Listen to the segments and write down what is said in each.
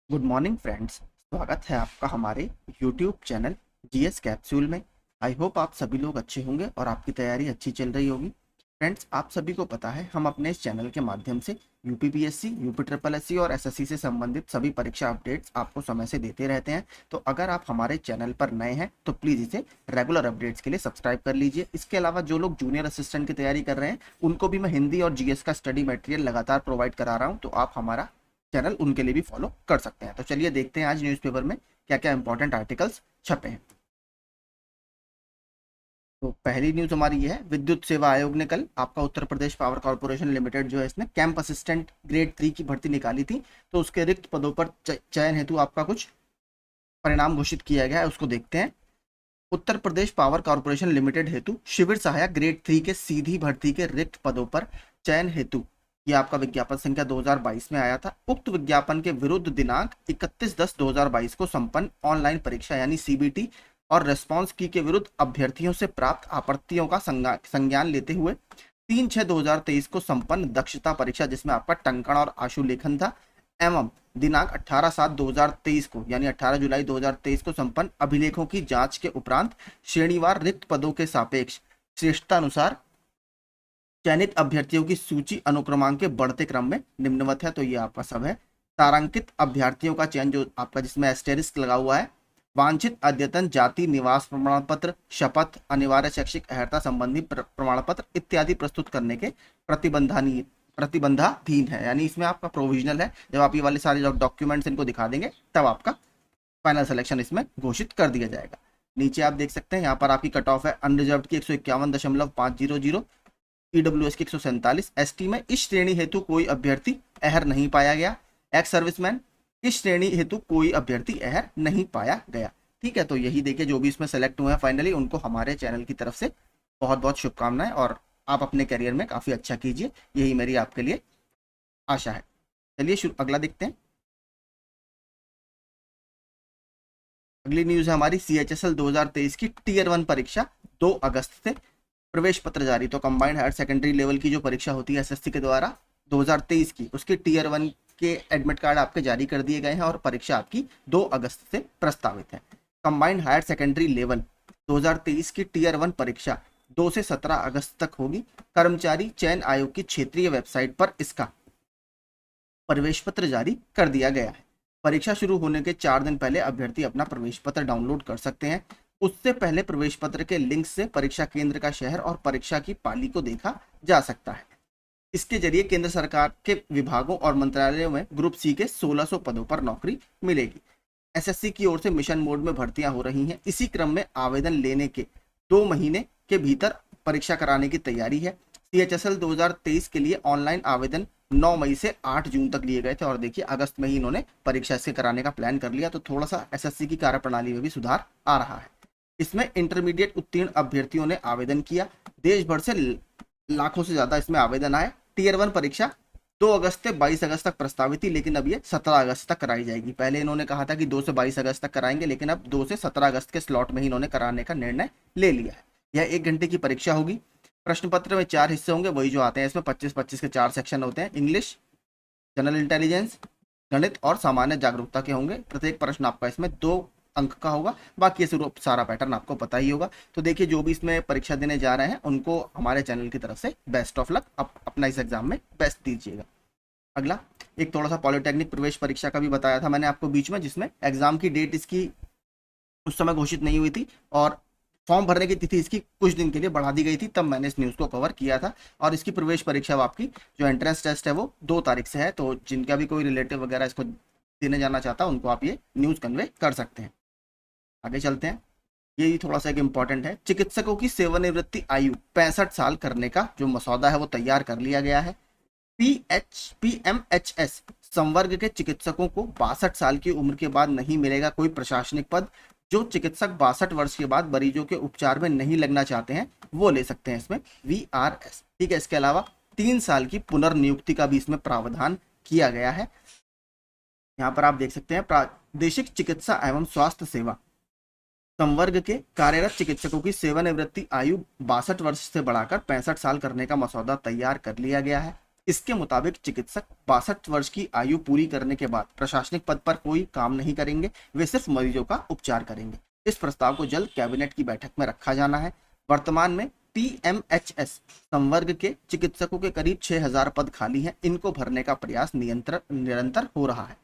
Good morning friends. स्वागत है आपका हमारे यूट्यूब चैनल जीएस कैप्सूल में। आई होप आप सभी लोग अच्छे होंगे और आपकी तैयारी अच्छी चल रही होगी। फ्रेंड्स, आप सभी को पता है हम अपने इस चैनल के माध्यम से यूपीपीएससी, यूपी ट्रिपल एससी और एसएससी से संबंधित सभी परीक्षा अपडेट्स आपको समय से देते रहते हैं। तो अगर आप हमारे चैनल पर नए हैं तो प्लीज़ इसे रेगुलर अपडेट्स के लिए सब्सक्राइब कर लीजिए। इसके अलावा जो लोग जूनियर असिस्टेंट की तैयारी कर रहे हैं उनको भी मैं हिंदी और जीएस का स्टडी मटेरियल लगातार प्रोवाइड करा रहा हूँ, तो आप हमारा चैनल उनके लिए भी फॉलो कर सकते हैं। तो चलिए देखते हैं आज न्यूज़पेपर में क्या क्या इंपॉर्टेंट आर्टिकल्स छपे हैं। तो पहली न्यूज हमारी ये है, विद्युत सेवा आयोग ने कल आपका Uttar Pradesh power corporation limited जो है इसने कैंप असिस्टेंट ग्रेड 3 की भर्ती निकाली थी। तो उसके रिक्त पदों पर चयन हेतु आपका कुछ परिणाम घोषित किया गया है, उसको देखते हैं। Uttar Pradesh power corporation limited हेतु शिविर सहायक ग्रेड 3 के सीधी भर्ती के रिक्त पदों पर चयन हेतु ये आपका विज्ञापन संख्या 2022 में आया था। उक्त विज्ञापन के विरुद्ध दिनांक 31/10/2022 को संपन्न ऑनलाइन परीक्षा यानी सीबीटी और रेस्पॉन्स की के विरुद्ध अभ्यर्थियों से प्राप्त आपत्तियों का संज्ञान लेते हुए 3/6/2023 को संपन्न दक्षता परीक्षा जिसमें आपका टंकण और आशुलेखन था एवं दिनांक 18/7/2023 को यानी 18 जुलाई 2023 को संपन्न अभिलेखों की जांच के उपरांत श्रेणीवार रिक्त पदों के सापेक्ष श्रेष्ठतानुसार चयनित अभ्यर्थियों की सूची अनुक्रमांक के बढ़ते क्रम में निम्नवत है। तो ये आपका सब है। तारांकित अभ्यर्थियों का चयन जो आपका जिसमें एस्टेरिस्क लगा हुआ है, वांछित अद्यतन जाति निवास प्रमाण पत्र, शपथ, अनिवार्य शैक्षिक अर्हता संबंधी प्रमाण पत्र इत्यादि प्रस्तुत करने के प्रतिबंधाधीन है। यानी इसमें आपका प्रोविजनल है। जब आप ये वाले सारे डॉक्यूमेंट्स इनको दिखा देंगे तब आपका फाइनल सिलेक्शन इसमें घोषित कर दिया जाएगा। नीचे आप देख सकते हैं यहाँ पर आपकी कट ऑफ है अनरिजर्व की 151.500, ईडब्ल्यूएस की 147, एसटी में इस श्रेणी हेतु कोई अभ्यर्थी अहर नहीं पाया गया, एक्स सर्विसमैन इस श्रेणी हेतु कोई अभ्यर्थी अहर नहीं पाया गया। ठीक है, तो यही देखिए जो भी इसमें सेलेक्ट हुए हैं फाइनली उनको हमारे चैनल की तरफ से बहुत बहुत शुभकामनाएं और आप अपने करियर में काफी अच्छा कीजिए, यही मेरी आपके लिए आशा है। चलिए शुरू अगला देखते हैं। अगली न्यूज है हमारी सीएचएसएल 2023 की टीयर 1 परीक्षा 2 अगस्त से प्रवेश पत्र जारी। तो कंबाइंड हायर सेकेंडरी लेवल की जो परीक्षा होती है एसएससी के द्वारा 2023 की, उसकी टीयर 1 के एडमिट कार्ड आपके जारी कर दिए गए हैं और परीक्षा आपकी 2 अगस्त से प्रस्तावित है। कंबाइंड हायर सेकेंडरी लेवल 2023 की टीयर 1 परीक्षा 2 से 17 अगस्त तक होगी। कर्मचारी चयन आयोग की क्षेत्रीय वेबसाइट पर इसका प्रवेश पत्र जारी कर दिया गया है। परीक्षा शुरू होने के 4 दिन पहले अभ्यर्थी अपना प्रवेश पत्र डाउनलोड कर सकते हैं। उससे पहले प्रवेश पत्र के लिंक से परीक्षा केंद्र का शहर और परीक्षा की पाली को देखा जा सकता है। इसके जरिए केंद्र सरकार के विभागों और मंत्रालयों में ग्रुप सी के 1600 पदों पर नौकरी मिलेगी। एसएससी की ओर से मिशन मोड में भर्तियां हो रही हैं। इसी क्रम में आवेदन लेने के 2 महीने के भीतर परीक्षा कराने की तैयारी है। सीएचएसएल 2023 के लिए ऑनलाइन आवेदन 9 मई से 8 जून तक लिए गए थे और देखिए अगस्त में ही इन्होंने परीक्षा इसके कराने का प्लान कर लिया। तो थोड़ा सा एसएससी की कार्यप्रणाली में भी सुधार आ रहा है। इसमें इंटरमीडिएट उत्तीर्ण अभ्यर्थियों ने आवेदन किया। देश भर से लाखों से ज्यादा इसमें आवेदन आए। टीयर 1 परीक्षा 2 अगस्त से 22 अगस्त तक प्रस्तावित थी, लेकिन अब ये 17 अगस्त तक कराई जाएगी। पहले इन्होंने कहा था कि 2 से 22 अगस्त तक कराएंगे, लेकिन अब 2 से 17 अगस्त के स्लॉट में ही इन्होंने कराने का निर्णय ले लिया है। यह 1 घंटे की परीक्षा होगी। प्रश्न पत्र में 4 हिस्से होंगे, वही जो आते हैं इसमें 25-25 के 4 सेक्शन होते हैं। इंग्लिश, जनरल इंटेलिजेंस, गणित और सामान्य जागरूकता के होंगे। प्रत्येक प्रश्न आपका इसमें 2 अंक का होगा। बाकी ये सारा पैटर्न आपको पता ही होगा। तो देखिए जो भी इसमें परीक्षा देने जा रहे हैं उनको हमारे चैनल की तरफ से बेस्ट ऑफ लक। अपना इस एग्जाम में बेस्ट दीजिएगा। अगला एक थोड़ा सा पॉलिटेक्निक प्रवेश परीक्षा का भी बताया था मैंने आपको बीच में, जिसमें एग्जाम की डेट इसकी उस समय घोषित नहीं हुई थी और फॉर्म भरने की तिथि इसकी कुछ दिन के लिए बढ़ा दी गई थी, तब मैंने इस न्यूज़ को कवर किया था। और इसकी प्रवेश परीक्षा आपकी जो एंट्रेंस टेस्ट है वो 2 तारीख से है। तो जिनका भी कोई रिलेटिव वगैरह इसको देने जाना चाहता है उनको आप ये न्यूज़ कन्वे कर सकते हैं। आगे चलते हैं। ये थोड़ा सा एक इम्पॉर्टेंट है। चिकित्सकों की सेवानिवृत्ति आयु 65 साल करने का जो मसौदा है वो तैयार कर लिया गया है। पीएमएचएस संवर्ग के चिकित्सकों को 62 साल की उम्र के बाद नहीं मिलेगा कोई प्रशासनिक पद। जो चिकित्सक 62 वर्ष के बाद मरीजों के उपचार में नहीं लगना चाहते हैं वो ले सकते हैं इसमें वीआरएस। ठीक है, इसके अलावा 3 साल की पुनर्नियुक्ति का भी इसमें प्रावधान किया गया है। यहाँ पर आप देख सकते हैं प्रादेशिक चिकित्सा एवं स्वास्थ्य सेवा संवर्ग के कार्यरत चिकित्सकों की सेवानिवृत्ति आयु 62 वर्ष से बढ़ाकर 65 साल करने का मसौदा तैयार कर लिया गया है। इसके मुताबिक चिकित्सक 62 वर्ष की आयु पूरी करने के बाद प्रशासनिक पद पर कोई काम नहीं करेंगे, वे सिर्फ मरीजों का उपचार करेंगे। इस प्रस्ताव को जल्द कैबिनेट की बैठक में रखा जाना है। वर्तमान में पीएमएचएस संवर्ग के चिकित्सकों के करीब 6000 पद खाली हैं, इनको भरने का प्रयास निरंतर हो रहा है।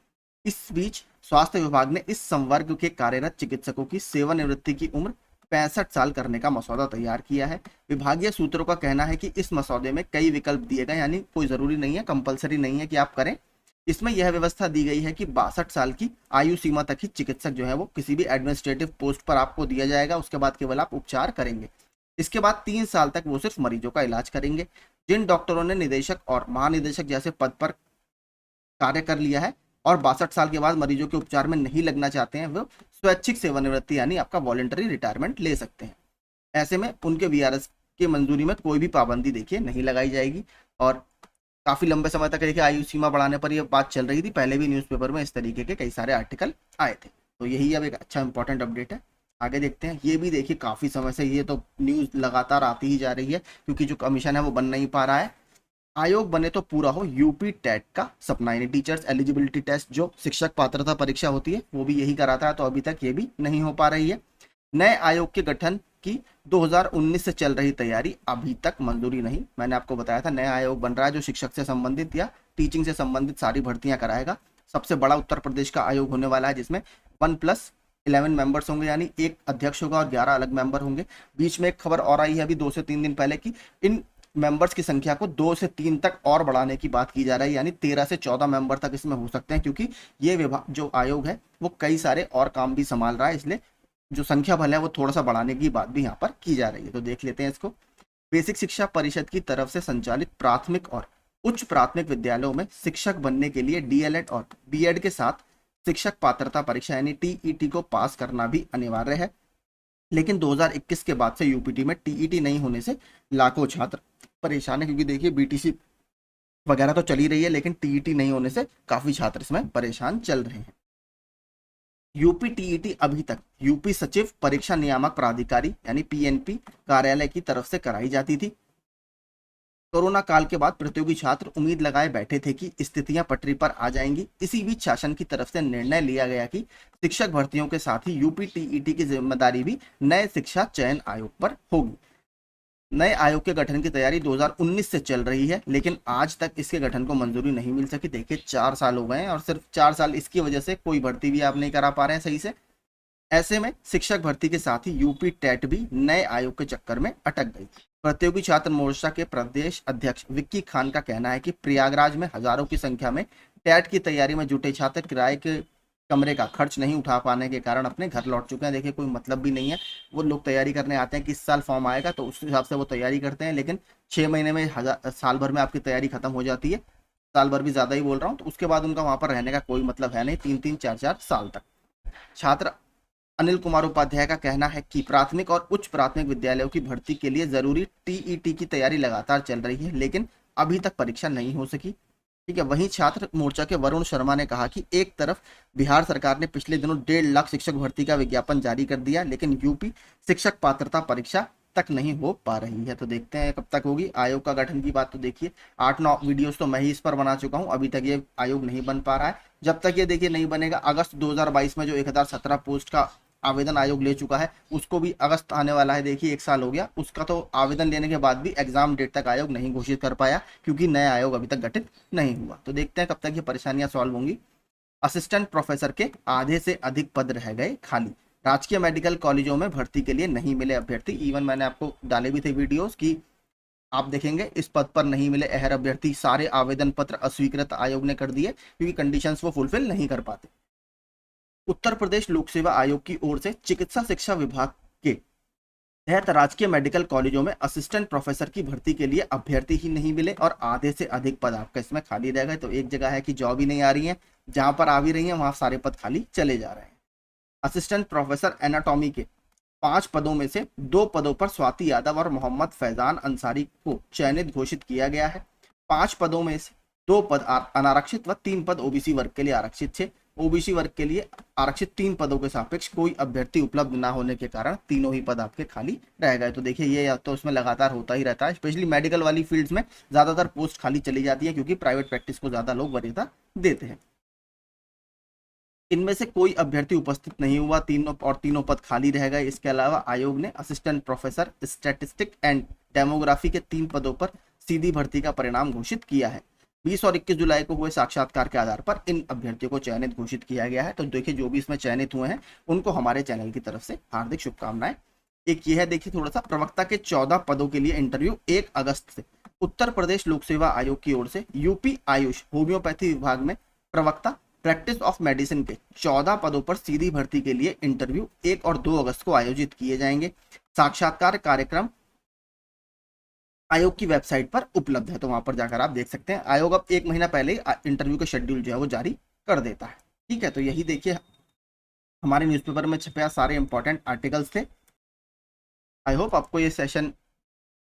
इस बीच स्वास्थ्य विभाग ने इस संवर्ग के कार्यरत चिकित्सकों की सेवानिवृत्ति की उम्र 65 साल करने का मसौदा तैयार किया है। विभागीय सूत्रों का कहना है कि इस मसौदे में कई विकल्प दिए गए, यानी कोई जरूरी नहीं है, कंपलसरी नहीं है कि आप करें। इसमें यह व्यवस्था दी गई है कि 62 साल की आयु सीमा तक ही चिकित्सक जो है वो किसी भी एडमिनिस्ट्रेटिव पोस्ट पर आपको दिया जाएगा, उसके बाद केवल आप उपचार करेंगे। इसके बाद 3 साल तक वो सिर्फ मरीजों का इलाज करेंगे। जिन डॉक्टरों ने निदेशक और महानिदेशक जैसे पद पर कार्य कर लिया है और 62 साल के बाद मरीजों के उपचार में नहीं लगना चाहते हैं, वो स्वैच्छिक सेवानिवृत्ति यानी आपका वॉलंटरी रिटायरमेंट ले सकते हैं। ऐसे में उनके वीआरएस की मंजूरी में कोई भी पाबंदी देखिए नहीं लगाई जाएगी। और काफी लंबे समय तक देखिए आयु सीमा बढ़ाने पर यह बात चल रही थी, पहले भी न्यूज़पेपर में इस तरीके के कई सारे आर्टिकल आए थे। तो यही अब एक अच्छा इंपॉर्टेंट अपडेट है। आगे देखते हैं। ये भी देखिए काफी समय से ये तो न्यूज लगातार आती ही जा रही है, क्योंकि जो कमीशन है वो बन नहीं पा रहा है। आयोग बने तो पूरा हो यूपी टेट का सपना, यानी टीचर्स एलिजिबिलिटी टेस्ट जो शिक्षक पात्रता परीक्षा होती है वो भी यही कराता है, तो अभी तक ये भी नहीं हो पा रही है। नए आयोग के गठन की 2019 से चल रही तैयारी, अभी तक मंजूरी नहीं। मैंने आपको बताया था नया आयोग बन रहा है जो शिक्षक से संबंधित या टीचिंग से संबंधित सारी भर्तियां कराएगा। सबसे बड़ा उत्तर प्रदेश का आयोग होने वाला है, जिसमें 1+11 मेंबर्स होंगे, यानी एक अध्यक्ष होगा और 11 अलग मेंबर होंगे। बीच में एक खबर और आई है अभी 2 से 3 दिन पहले की इन मेंबर्स की संख्या को 2 से 3 तक और बढ़ाने की बात की जा रही है, यानी 13 से 14 मेंबर तक इसमें हो सकते हैं, क्योंकि ये विभाग जो आयोग है वो कई सारे और काम भी संभाल रहा है, इसलिए जो संख्या बल है वो थोड़ा सा बढ़ाने की बात भी यहाँ पर की जा रही है। तो देख लेते हैं इसको। बेसिक शिक्षा परिषद की तरफ से संचालित प्राथमिक और उच्च प्राथमिक विद्यालयों में शिक्षक बनने के लिए डीएलएड और बीएड के साथ शिक्षक पात्रता परीक्षा यानी टीईटी को पास करना भी अनिवार्य है। लेकिन 2021 के बाद से यूपीटी में टीईटी नहीं होने से लाखों छात्र परेशान है, क्योंकि देखिए बीटीसी वगैरह तो चल ही रही है, लेकिन टीईटी नहीं होने से काफी छात्र इसमें परेशान चल रहे हैं। यूपी टीईटी अभी तक यूपी सचिव परीक्षा नियामक प्राधिकारी यानी पीएनपी कार्यालय की तरफ से कराई जाती थी। कोरोना काल के बाद प्रतियोगी छात्र उम्मीद लगाए बैठे थे कि स्थितियां पटरी पर आ जाएंगी। इसी बीच शासन की तरफ से निर्णय लिया गया कि शिक्षक भर्तियों के साथ ही यूपी टीईटी की जिम्मेदारी भी नए शिक्षा चयन आयोग पर होगी। नए आयोग के गठन की तैयारी 2019 से चल रही है, लेकिन आज तक इसके गठन को मंजूरी नहीं मिल सकी। देखिए 4 साल हो गए हैं और सिर्फ 4 साल इसकी वजह से कोई भर्ती भी आप नहीं करा पा रहे हैं सही से। ऐसे में शिक्षक भर्ती के साथ ही यूपी टेट भी नए आयोग के चक्कर में अटक गई। प्रतियोगी छात्र मोर्चा के प्रदेश अध्यक्ष विक्की खान का कहना है कि प्रयागराज में हजारों की संख्या में टेट की तैयारी में जुटे छात्र किराए के कमरे का खर्च नहीं उठा पाने के कारण अपने घर लौट चुके हैं। देखिए कोई मतलब भी नहीं है, वो लोग तैयारी करने आते हैं कि इस साल फॉर्म आएगा तो उस हिसाब से वो तैयारी करते हैं, लेकिन 6 महीने में साल भर में आपकी तैयारी खत्म हो जाती है। साल भर भी ज्यादा ही बोल रहा हूँ, तो उसके बाद उनका वहां पर रहने का कोई मतलब है नहीं 3-3, 4-4 साल तक। छात्र अनिल कुमार उपाध्याय का कहना है कि प्राथमिक और उच्च प्राथमिक विद्यालयों की भर्ती के लिए जरूरी टीईटी की तैयारी लगातार चल रही है, लेकिन अभी तक परीक्षा नहीं हो सकी। ठीक है। वहीं छात्र मोर्चा के वरुण शर्मा ने कहा कि एक तरफ बिहार सरकार ने पिछले दिनों 1.5 लाख शिक्षक भर्ती का विज्ञापन जारी कर दिया, लेकिन यूपी शिक्षक पात्रता परीक्षा तक नहीं हो पा रही है। तो देखते हैं कब तक होगी। आयोग का गठन की बात तो देखिए 8-9 वीडियोस तो मैं ही इस पर बना चुका हूं, अभी तक ये आयोग नहीं बन पा रहा है। जब तक ये देखिए नहीं बनेगा, अगस्त 2022 में जो 1017 पोस्ट का आवेदन आयोग ले चुका है उसको भी अगस्त आने वाला है, देखिए 1 साल हो गया उसका, तो आवेदन लेने के बाद भी एग्जाम डेट तक आयोग नहीं घोषित कर पाया, क्योंकि नया आयोग अभी तक गठित नहीं हुआ। तो देखते हैं कब तक ये परेशानियां सॉल्व होंगी। असिस्टेंट प्रोफेसर के आधे से अधिक पद रह गए खाली। राजकीय मेडिकल कॉलेजों में भर्ती के लिए नहीं मिले अभ्यर्थी। इवन मैंने आपको डाले भी थे वीडियोस की आप देखेंगे इस पद पर नहीं मिले अहर अभ्यर्थी, सारे आवेदन पत्र अस्वीकृत आयोग ने कर दिए, क्योंकि कंडीशंस वो फुलफिल नहीं कर पाते। उत्तर प्रदेश लोक सेवा आयोग की ओर से चिकित्सा शिक्षा विभाग के तहत राजकीय मेडिकल कॉलेजों में असिस्टेंट प्रोफेसर की भर्ती के लिए अभ्यर्थी ही नहीं मिले और आधे से अधिक पद आपका इसमें खाली रह गए। तो एक जगह है कि जॉब ही नहीं आ रही है, जहां पर आ भी रही है वहां सारे पद खाली चले जा रहे हैं। असिस्टेंट प्रोफेसर एनाटॉमी के 5 पदों में से 2 पदों पर स्वाति यादव और मोहम्मद फैजान अंसारी को चयनित घोषित किया गया है। 5 पदों में से 2 पद अनारक्षित व 3 पद ओबीसी वर्ग के लिए आरक्षित थे। ओबीसी वर्ग के लिए आरक्षित 3 पदों के सापेक्ष कोई अभ्यर्थी उपलब्ध ना होने के कारण तीनों ही पद आपके खाली रह गए। तो देखिए ये या तो उसमें लगातार होता ही रहता है, स्पेशली मेडिकल वाली फील्ड्स में ज्यादातर पोस्ट खाली चली जाती है क्योंकि प्राइवेट प्रैक्टिस को ज्यादा लोग वरीयता देते हैं। इनमें से कोई अभ्यर्थी उपस्थित नहीं हुआ, तीनों पद खाली रह गए। इसके अलावा आयोग ने assistant professor statistic and demography के 3 पदों पर सीधी भर्ती का परिणाम घोषित किया है। 20 और 21 जुलाई को हुए साक्षात्कार के आधार पर इन अभ्यर्थियों को चयनित घोषित किया गया है। तो देखिए जो भी इसमें चयनित हुए हैं उनको हमारे चैनल की तरफ से हार्दिक शुभकामनाएं। एक ये है, देखिए थोड़ा सा, प्रवक्ता के 14 पदों के लिए इंटरव्यू 1 अगस्त से। उत्तर प्रदेश लोक सेवा आयोग की ओर से यूपी आयुष होम्योपैथी विभाग में प्रवक्ता प्रैक्टिस ऑफ मेडिसिन के 14 पदों पर सीधी भर्ती के लिए इंटरव्यू 1 और 2 अगस्त को आयोजित किए जाएंगे। साक्षात्कार कार्यक्रम आयोग की वेबसाइट पर उपलब्ध है, तो वहां पर जाकर आप देख सकते हैं। आयोग अब 1 महीना पहले ही इंटरव्यू का शेड्यूल जो है वो जारी कर देता है। ठीक है, तो यही देखिए हमारे न्यूज़पेपर में छपे सारे इंपॉर्टेंट आर्टिकल्स थे। आई होप आपको ये सेशन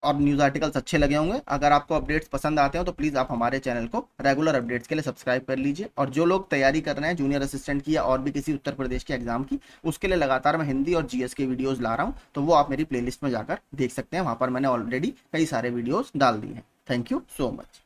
और न्यूज़ आर्टिकल्स अच्छे लगे होंगे। अगर आपको अपडेट्स पसंद आते हो तो प्लीज़ आप हमारे चैनल को रेगुलर अपडेट्स के लिए सब्सक्राइब कर लीजिए। और जो लोग तैयारी कर रहे हैं जूनियर असिस्टेंट की या और भी किसी उत्तर प्रदेश के एग्जाम की, उसके लिए लगातार मैं हिंदी और जीएस के वीडियोज़ ला रहा हूँ, तो वो आप मेरी प्लेलिस्ट में जाकर देख सकते हैं। वहाँ पर मैंने ऑलरेडी कई सारे वीडियोज़ डाल दिए हैं। Thank you so much.